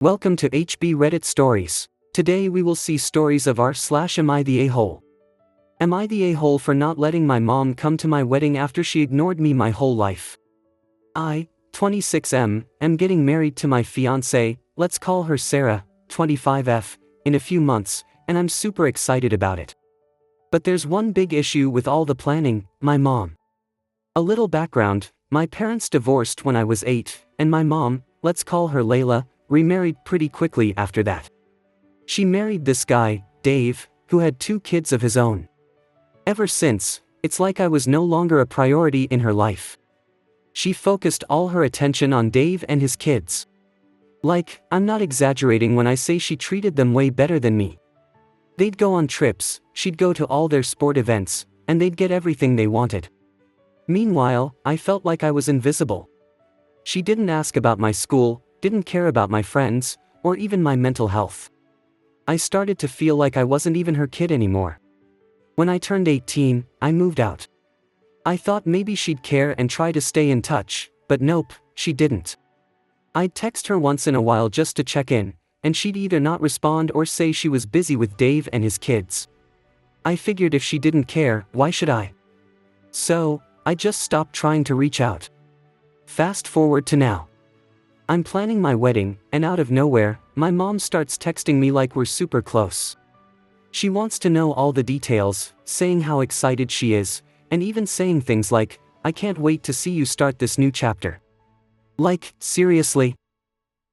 Welcome to HB Reddit Stories. Today we will see stories of r/am I the a-hole. Am I the a-hole for not letting my mom come to my wedding after she ignored me my whole life? I, 26M, am getting married to my fiancée, let's call her Sarah, 25F, in a few months, and I'm super excited about it. But there's one big issue with all the planning, my mom. A little background, my parents divorced when I was 8, and my mom, let's call her Layla, remarried pretty quickly after that. She married this guy, Dave, who had 2 kids of his own. Ever since, it's like I was no longer a priority in her life. She focused all her attention on Dave and his kids. Like, I'm not exaggerating when I say she treated them way better than me. They'd go on trips, she'd go to all their sport events, and they'd get everything they wanted. Meanwhile, I felt like I was invisible. She didn't ask about my school, didn't care about my friends, or even my mental health. I started to feel like I wasn't even her kid anymore. When I turned 18, I moved out. I thought maybe she'd care and try to stay in touch, but nope, she didn't. I'd text her once in a while just to check in, and she'd either not respond or say she was busy with Dave and his kids. I figured if she didn't care, why should I? So, I just stopped trying to reach out. Fast forward to now. I'm planning my wedding, and out of nowhere, my mom starts texting me like we're super close. She wants to know all the details, saying how excited she is, and even saying things like, I can't wait to see you start this new chapter. Like, seriously?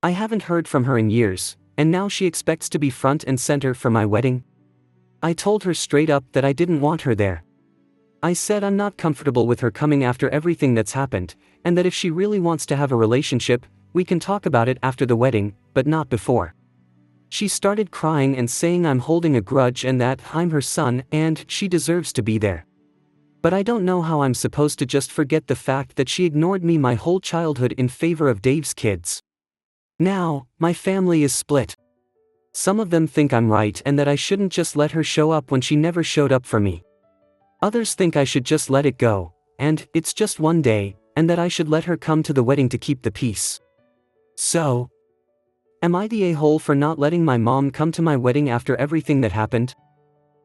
I haven't heard from her in years, and now she expects to be front and center for my wedding? I told her straight up that I didn't want her there. I said I'm not comfortable with her coming after everything that's happened, and that if she really wants to have a relationship, we can talk about it after the wedding, but not before. She started crying and saying I'm holding a grudge and that I'm her son and she deserves to be there. But I don't know how I'm supposed to just forget the fact that she ignored me my whole childhood in favor of Dave's kids. Now, my family is split. Some of them think I'm right and that I shouldn't just let her show up when she never showed up for me. Others think I should just let it go, and it's just one day, and that I should let her come to the wedding to keep the peace. So, am I the a-hole for not letting my mom come to my wedding after everything that happened?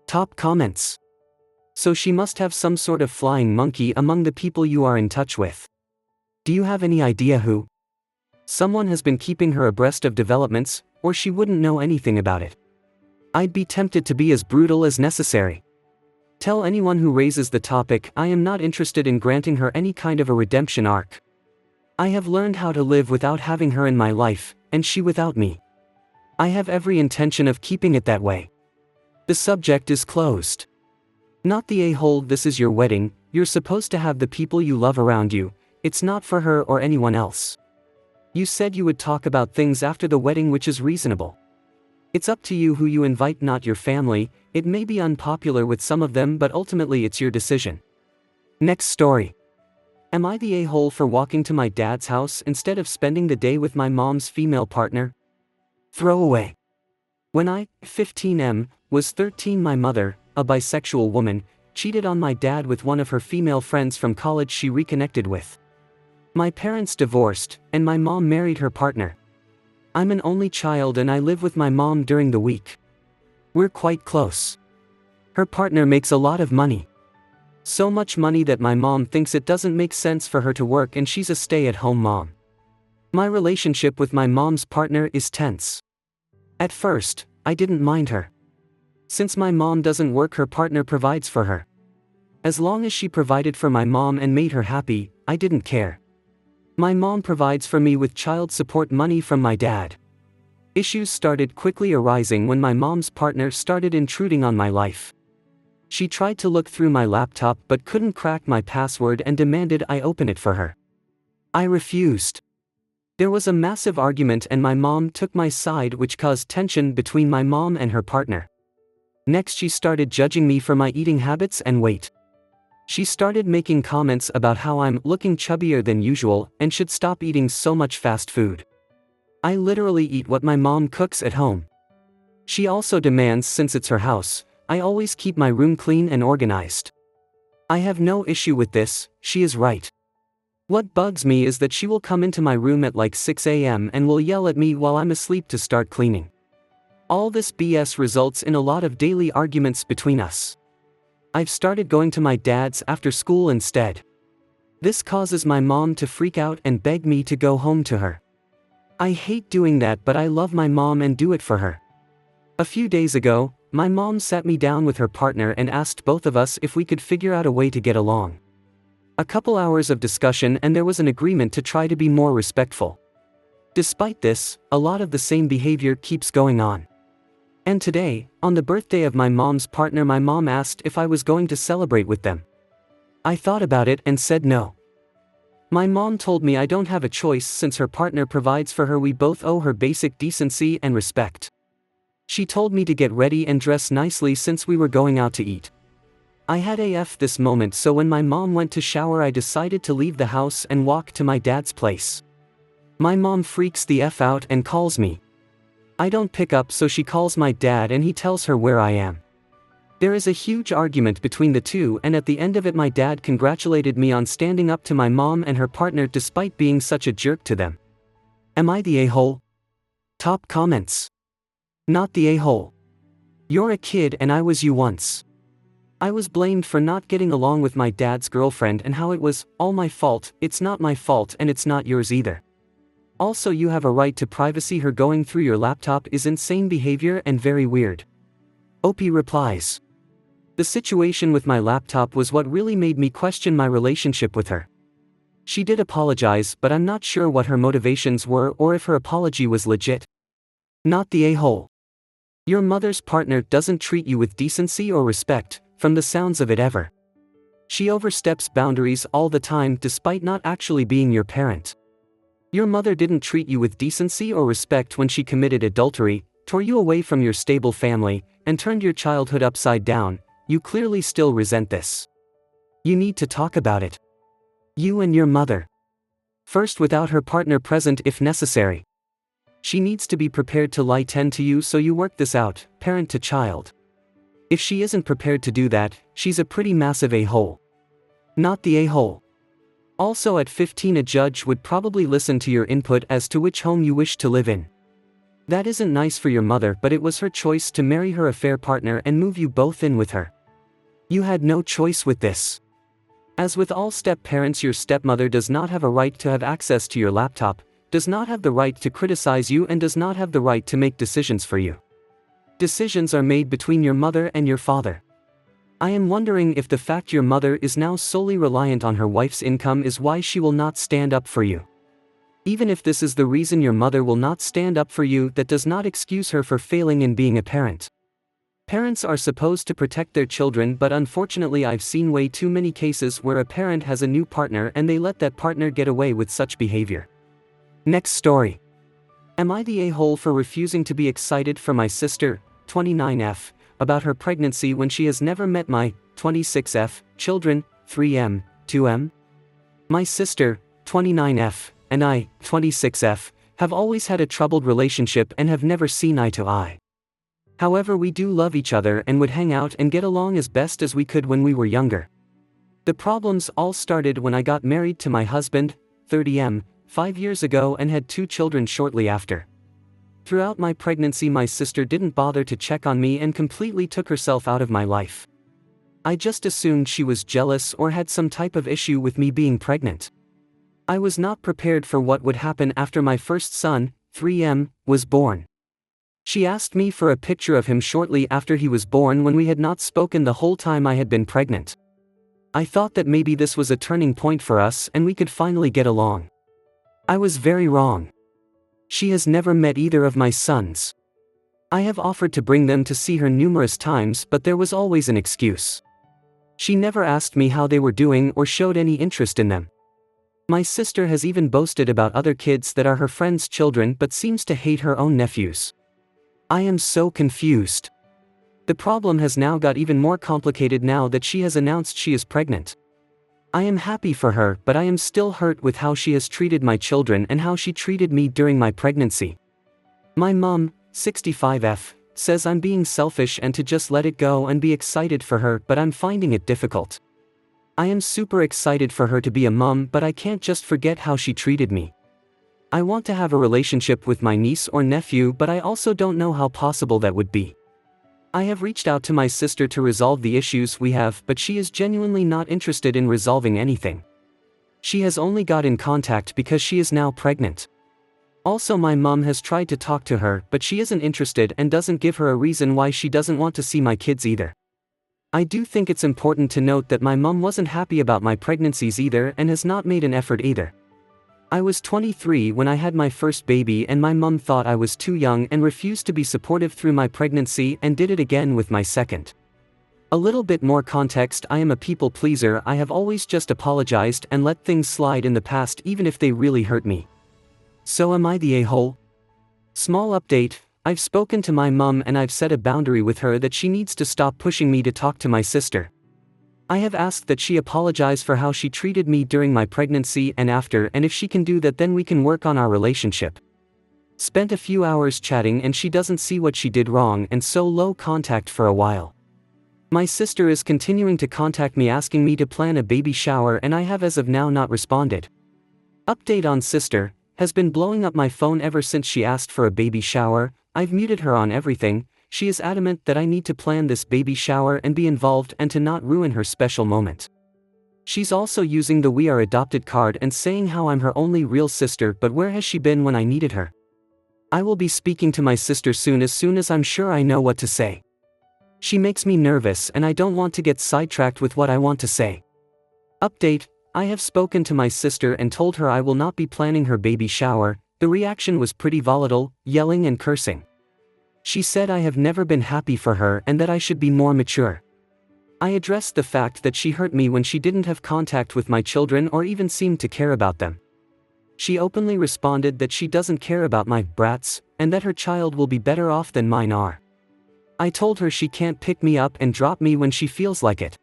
Top comments. So she must have some sort of flying monkey among the people you are in touch with. Do you have any idea who? Someone has been keeping her abreast of developments, or she wouldn't know anything about it. I'd be tempted to be as brutal as necessary. Tell anyone who raises the topic I am not interested in granting her any kind of a redemption arc. I have learned how to live without having her in my life, and she without me. I have every intention of keeping it that way. The subject is closed. Not the a-hole. This is your wedding, you're supposed to have the people you love around you, it's not for her or anyone else. You said you would talk about things after the wedding, which is reasonable. It's up to you who you invite, not your family. It may be unpopular with some of them, but ultimately it's your decision. Next story. Am I the a-hole for walking to my dad's house instead of spending the day with my mom's female partner? Throwaway. When I, 15M, was 13, my mother, a bisexual woman, cheated on my dad with one of her female friends from college she reconnected with. My parents divorced, and my mom married her partner. I'm an only child and I live with my mom during the week. We're quite close. Her partner makes a lot of money. So much money that my mom thinks it doesn't make sense for her to work and she's a stay-at-home mom. My relationship with my mom's partner is tense. At first, I didn't mind her. Since my mom doesn't work, her partner provides for her. As long as she provided for my mom and made her happy, I didn't care. My mom provides for me with child support money from my dad. Issues started quickly arising when my mom's partner started intruding on my life. She tried to look through my laptop but couldn't crack my password and demanded I open it for her. I refused. There was a massive argument and my mom took my side, which caused tension between my mom and her partner. Next, she started judging me for my eating habits and weight. She started making comments about how I'm looking chubbier than usual and should stop eating so much fast food. I literally eat what my mom cooks at home. She also demands, since it's her house, I always keep my room clean and organized. I have no issue with this, she is right. What bugs me is that she will come into my room at like 6 a.m. and will yell at me while I'm asleep to start cleaning. All this BS results in a lot of daily arguments between us. I've started going to my dad's after school instead. This causes my mom to freak out and beg me to go home to her. I hate doing that, but I love my mom and do it for her. A few days ago, my mom sat me down with her partner and asked both of us if we could figure out a way to get along. A couple hours of discussion and there was an agreement to try to be more respectful. Despite this, a lot of the same behavior keeps going on. And today, on the birthday of my mom's partner, my mom asked if I was going to celebrate with them. I thought about it and said no. My mom told me I don't have a choice since her partner provides for her. We both owe her basic decency and respect. She told me to get ready and dress nicely since we were going out to eat. I had AF this moment, so when my mom went to shower I decided to leave the house and walk to my dad's place. My mom freaks the F out and calls me. I don't pick up, so she calls my dad and he tells her where I am. There is a huge argument between the two, and at the end of it my dad congratulated me on standing up to my mom and her partner despite being such a jerk to them. Am I the a-hole? Top comments. Not the a-hole. You're a kid and I was you once. I was blamed for not getting along with my dad's girlfriend and how it was all my fault. It's not my fault and it's not yours either. Also, you have a right to privacy. Her going through your laptop is insane behavior and very weird. OP replies. The situation with my laptop was what really made me question my relationship with her. She did apologize, but I'm not sure what her motivations were or if her apology was legit. Not the a-hole. Your mother's partner doesn't treat you with decency or respect, from the sounds of it ever. She oversteps boundaries all the time despite not actually being your parent. Your mother didn't treat you with decency or respect when she committed adultery, tore you away from your stable family, and turned your childhood upside down. You clearly still resent this. You need to talk about it. You and your mother. First, without her partner present if necessary. She needs to be prepared to lie 10 to you, so you work this out, parent to child. If she isn't prepared to do that, she's a pretty massive a-hole. Not the a-hole. Also, at 15 a judge would probably listen to your input as to which home you wish to live in. That isn't nice for your mother, but it was her choice to marry her affair partner and move you both in with her. You had no choice with this. As with all step-parents, your stepmother does not have a right to have access to your laptop, does not have the right to criticize you, and does not have the right to make decisions for you. Decisions are made between your mother and your father. I am wondering if the fact your mother is now solely reliant on her wife's income is why she will not stand up for you. Even if this is the reason your mother will not stand up for you, that does not excuse her for failing in being a parent. Parents are supposed to protect their children, but unfortunately I've seen way too many cases where a parent has a new partner and they let that partner get away with such behavior. Next story. Am I the a-hole for refusing to be excited for my sister, 29F, about her pregnancy when she has never met my 26F children, 3M, 2M? My sister, 29F, and I, 26F, have always had a troubled relationship and have never seen eye to eye. However, we do love each other and would hang out and get along as best as we could when we were younger. The problems all started when I got married to my husband, 30M, 5 years ago and had 2 children shortly after. Throughout my pregnancy, my sister didn't bother to check on me and completely took herself out of my life. I just assumed she was jealous or had some type of issue with me being pregnant. I was not prepared for what would happen after my first son, 3M, was born. She asked me for a picture of him shortly after he was born when we had not spoken the whole time I had been pregnant. I thought that maybe this was a turning point for us and we could finally get along. I was very wrong. She has never met either of my sons. I have offered to bring them to see her numerous times, but there was always an excuse. She never asked me how they were doing or showed any interest in them. My sister has even boasted about other kids that are her friends' children but seems to hate her own nephews. I am so confused. The problem has now got even more complicated now that she has announced she is pregnant. I am happy for her, but I am still hurt with how she has treated my children and how she treated me during my pregnancy. My mom, 65F, says I'm being selfish and to just let it go and be excited for her, but I'm finding it difficult. I am super excited for her to be a mom, but I can't just forget how she treated me. I want to have a relationship with my niece or nephew, but I also don't know how possible that would be. I have reached out to my sister to resolve the issues we have, but she is genuinely not interested in resolving anything. She has only got in contact because she is now pregnant. Also, my mom has tried to talk to her, but she isn't interested and doesn't give her a reason why she doesn't want to see my kids either. I do think it's important to note that my mom wasn't happy about my pregnancies either and has not made an effort either. I was 23 when I had my first baby, and my mom thought I was too young and refused to be supportive through my pregnancy, and did it again with my second. A little bit more context: I am a people pleaser. I have always just apologized and let things slide in the past even if they really hurt me. So am I the a-hole? Small update: I've spoken to my mom and I've set a boundary with her that she needs to stop pushing me to talk to my sister. I have asked that she apologize for how she treated me during my pregnancy and after, and if she can do that, then we can work on our relationship. Spent a few hours chatting and she doesn't see what she did wrong, and so low contact for a while. My sister is continuing to contact me asking me to plan a baby shower, and I have as of now not responded. Update on sister: has been blowing up my phone ever since she asked for a baby shower. I've muted her on everything. She is adamant that I need to plan this baby shower and be involved and to not ruin her special moment. She's also using the "we are adopted" card and saying how I'm her only real sister, but where has she been when I needed her? I will be speaking to my sister soon as I'm sure I know what to say. She makes me nervous and I don't want to get sidetracked with what I want to say. Update: I have spoken to my sister and told her I will not be planning her baby shower. The reaction was pretty volatile, yelling and cursing. She said I have never been happy for her and that I should be more mature. I addressed the fact that she hurt me when she didn't have contact with my children or even seemed to care about them. She openly responded that she doesn't care about my brats, and that her child will be better off than mine are. I told her she can't pick me up and drop me when she feels like it.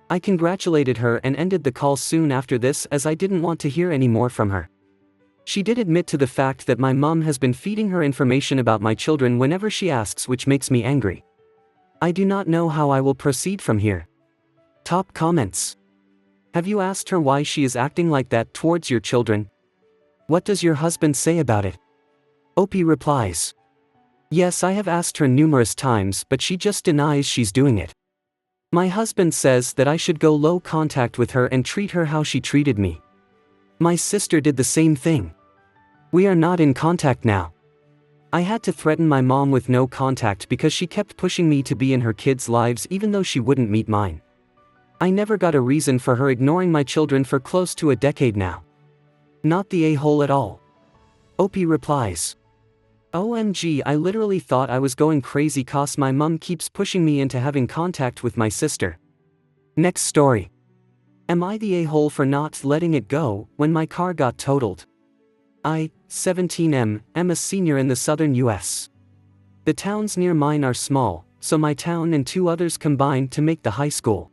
I congratulated her and ended the call soon after this, as I didn't want to hear any more from her. She did admit to the fact that my mom has been feeding her information about my children whenever she asks, which makes me angry. I do not know how I will proceed from here. Top comments: have you asked her why she is acting like that towards your children? What does your husband say about it? OP replies: yes, I have asked her numerous times, but she just denies she's doing it. My husband says that I should go low contact with her and treat her how she treated me. My sister did the same thing. We are not in contact now. I had to threaten my mom with no contact because she kept pushing me to be in her kids' lives even though she wouldn't meet mine. I never got a reason for her ignoring my children for close to a decade now. Not the a-hole at all. OP replies: OMG, I literally thought I was going crazy cause my mom keeps pushing me into having contact with my sister. Next story. Am I the a-hole for not letting it go when my car got totaled? I, 17M, am a senior in the southern US. The towns near mine are small, so my town and 2 others combined to make the high school.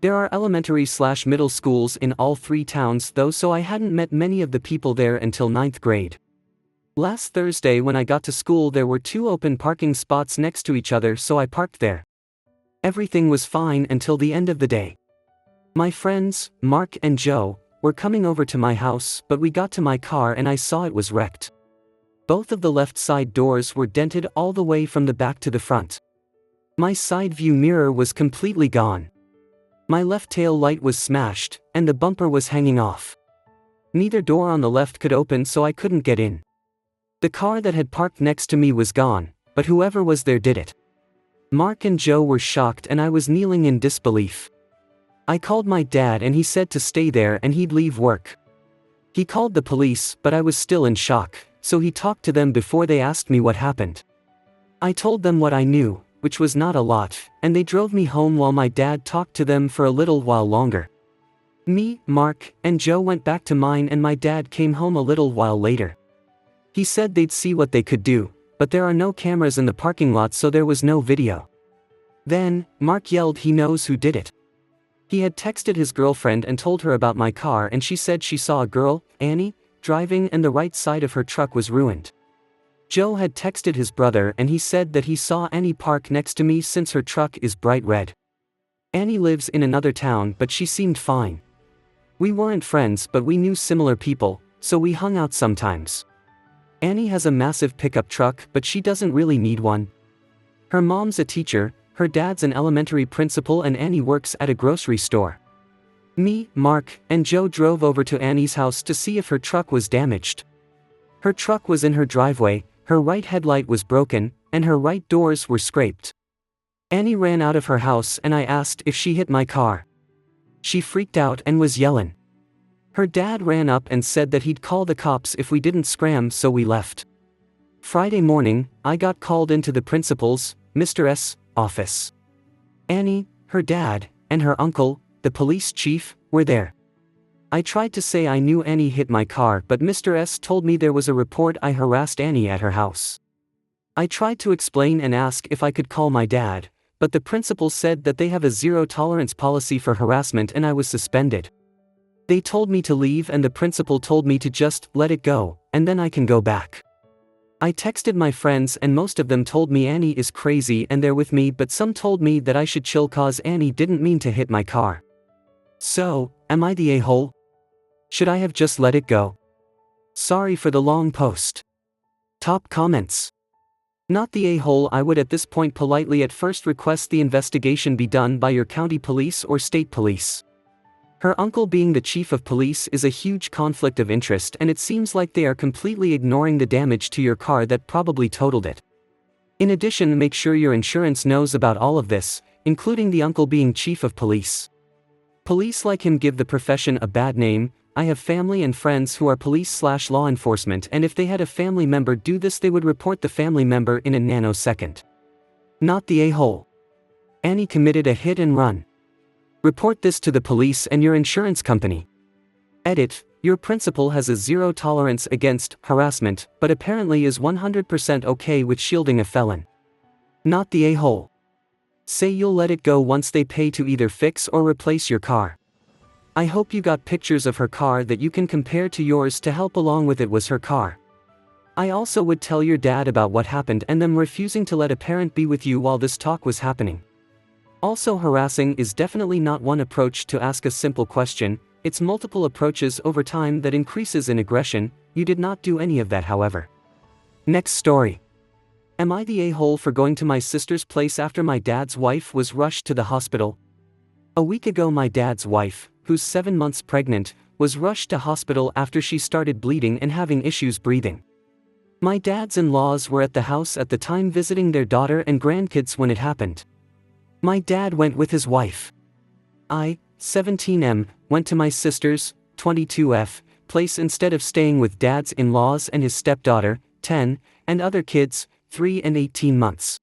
There are elementary/middle schools in all 3 towns though, so I hadn't met many of the people there until 9th grade. Last Thursday when I got to school there were 2 open parking spots next to each other, so I parked there. Everything was fine until the end of the day. My friends, Mark and Joe, were coming over to my house, but we got to my car and I saw it was wrecked. Both of the left side doors were dented all the way from the back to the front. My side view mirror was completely gone. My left tail light was smashed, and the bumper was hanging off. Neither door on the left could open, so I couldn't get in. The car that had parked next to me was gone, but whoever was there did it. Mark and Joe were shocked and I was kneeling in disbelief. I called my dad and he said to stay there and he'd leave work. He called the police, but I was still in shock, so he talked to them before they asked me what happened. I told them what I knew, which was not a lot, and they drove me home while my dad talked to them for a little while longer. Me, Mark, and Joe went back to mine and my dad came home a little while later. He said they'd see what they could do, but there are no cameras in the parking lot, so there was no video. Then, Mark yelled he knows who did it. He had texted his girlfriend and told her about my car, and she said she saw a girl, Annie, driving and the right side of her truck was ruined. Joe had texted his brother and he said that he saw Annie park next to me since her truck is bright red. Annie lives in another town, but she seemed fine. We weren't friends, but we knew similar people, so we hung out sometimes. Annie has a massive pickup truck, but she doesn't really need one. Her mom's a teacher, her dad's an elementary principal, and Annie works at a grocery store. Me, Mark, and Joe drove over to Annie's house to see if her truck was damaged. Her truck was in her driveway, her right headlight was broken, and her right doors were scraped. Annie ran out of her house and I asked if she hit my car. She freaked out and was yelling. Her dad ran up and said that he'd call the cops if we didn't scram, so we left. Friday morning, I got called into the principal's, Mr. S, office. Annie, her dad, and her uncle, the police chief, were there. I tried to say I knew Annie hit my car, but Mr. S told me there was a report I harassed Annie at her house. I tried to explain and ask if I could call my dad, but the principal said that they have a zero-tolerance policy for harassment and I was suspended. They told me to leave and the principal told me to just let it go, and then I can go back. I texted my friends and most of them told me Annie is crazy and they're with me, but some told me that I should chill cause Annie didn't mean to hit my car. So, am I the a-hole? Should I have just let it go? Sorry for the long post. Top comments. Not the a-hole. I would at this point politely at first request the investigation be done by your county police or state police. Her uncle being the chief of police is a huge conflict of interest, and it seems like they are completely ignoring the damage to your car that probably totaled it. In addition, make sure your insurance knows about all of this, including the uncle being chief of police. Police like him give the profession a bad name. I have family and friends who are police/law enforcement, and if they had a family member do this, they would report the family member in a nanosecond. Not the a-hole. Annie committed a hit and run. Report this to the police and your insurance company. Edit. Your principal has a zero tolerance against harassment, but apparently is 100% okay with shielding a felon. Not the a-hole. Say you'll let it go once they pay to either fix or replace your car. I hope you got pictures of her car that you can compare to yours to help along with it was her car. I also would tell your dad about what happened and them refusing to let a parent be with you while this talk was happening. Also, harassing is definitely not one approach to ask a simple question, it's multiple approaches over time that increases in aggression. You did not do any of that, however. Next story. Am I the a-hole for going to my sister's place after my dad's wife was rushed to the hospital? A week ago, my dad's wife, who's 7 months pregnant, was rushed to hospital after she started bleeding and having issues breathing. My dad's in-laws were at the house at the time visiting their daughter and grandkids when it happened. My dad went with his wife. I, 17M, went to my sister's, 22F, place instead of staying with dad's in-laws and his stepdaughter, 10, and other kids, 3 and 18 months.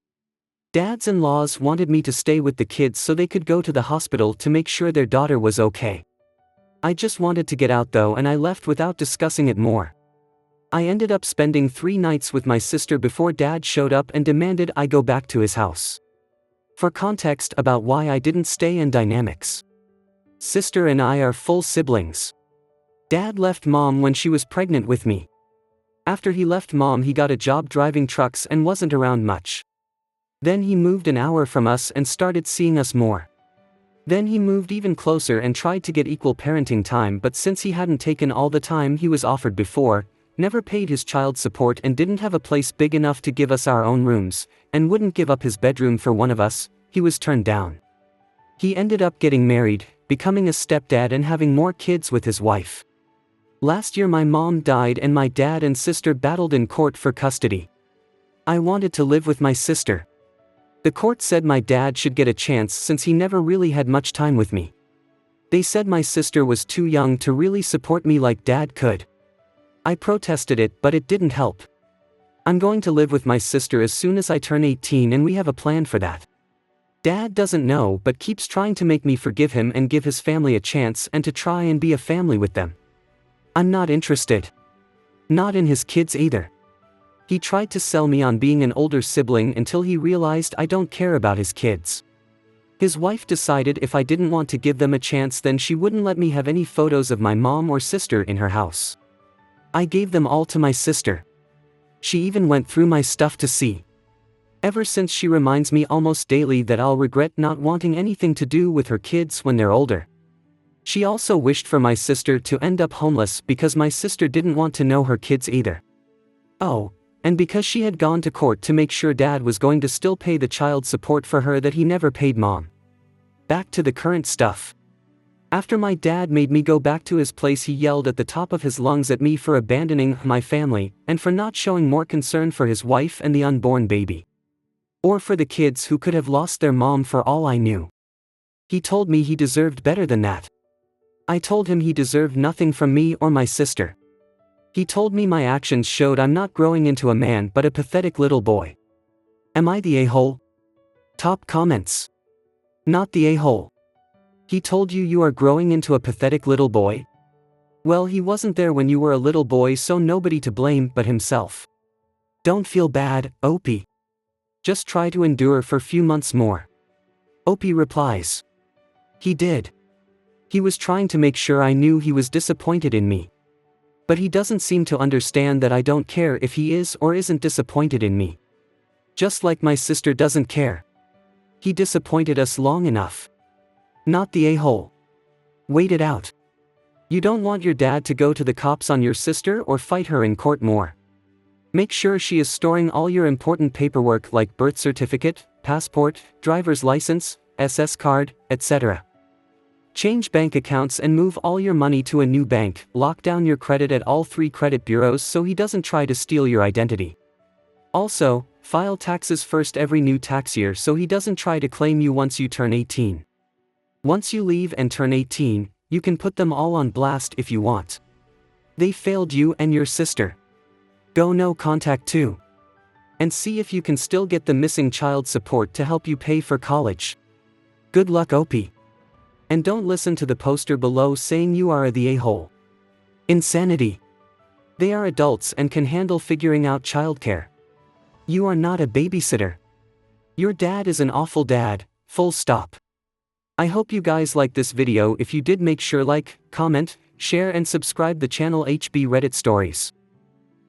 Dad's in-laws wanted me to stay with the kids so they could go to the hospital to make sure their daughter was okay. I just wanted to get out though, and I left without discussing it more. I ended up spending 3 nights with my sister before dad showed up and demanded I go back to his house. For context about why I didn't stay and dynamics. Sister and I are full siblings. Dad left mom when she was pregnant with me. After he left mom, he got a job driving trucks and wasn't around much. Then he moved an hour from us and started seeing us more. Then he moved even closer and tried to get equal parenting time, but since he hadn't taken all the time he was offered before, never paid his child support and didn't have a place big enough to give us our own rooms, and wouldn't give up his bedroom for one of us, he was turned down. He ended up getting married, becoming a stepdad and having more kids with his wife. Last year my mom died and my dad and sister battled in court for custody. I wanted to live with my sister. The court said my dad should get a chance since he never really had much time with me. They said my sister was too young to really support me like dad could. I protested it, but it didn't help. I'm going to live with my sister as soon as I turn 18 and we have a plan for that. Dad doesn't know but keeps trying to make me forgive him and give his family a chance and to try and be a family with them. I'm not interested. Not in his kids either. He tried to sell me on being an older sibling until he realized I don't care about his kids. His wife decided if I didn't want to give them a chance then she wouldn't let me have any photos of my mom or sister in her house. I gave them all to my sister. She even went through my stuff to see. Ever since she reminds me almost daily that I'll regret not wanting anything to do with her kids when they're older. She also wished for my sister to end up homeless because my sister didn't want to know her kids either. Oh, and because she had gone to court to make sure dad was going to still pay the child support for her that he never paid mom. Back to the current stuff. After my dad made me go back to his place, he yelled at the top of his lungs at me for abandoning my family and for not showing more concern for his wife and the unborn baby. Or for the kids who could have lost their mom for all I knew. He told me he deserved better than that. I told him he deserved nothing from me or my sister. He told me my actions showed I'm not growing into a man but a pathetic little boy. Am I the a-hole? Top comments. Not the a-hole. He told you you are growing into a pathetic little boy? Well, he wasn't there when you were a little boy, so nobody to blame but himself. Don't feel bad, Opie. Just try to endure for few months more. Opie replies. He did. He was trying to make sure I knew he was disappointed in me. But he doesn't seem to understand that I don't care if he is or isn't disappointed in me. Just like my sister doesn't care. He disappointed us long enough. Not the a-hole. Wait it out. You don't want your dad to go to the cops on your sister or fight her in court more. Make sure she is storing all your important paperwork like birth certificate, passport, driver's license, SS card, etc. Change bank accounts and move all your money to a new bank. Lock down your credit at all 3 credit bureaus so he doesn't try to steal your identity. Also, file taxes first every new tax year so he doesn't try to claim you once you turn 18. Once you leave and turn 18, you can put them all on blast if you want. They failed you and your sister. Go no contact too. And see if you can still get the missing child support to help you pay for college. Good luck, Opie. And don't listen to the poster below saying you are the a-hole. Insanity. They are adults and can handle figuring out childcare. You are not a babysitter. Your dad is an awful dad, full stop. I hope you guys liked this video. If you did, make sure like, comment, share and subscribe the channel HB Reddit Stories.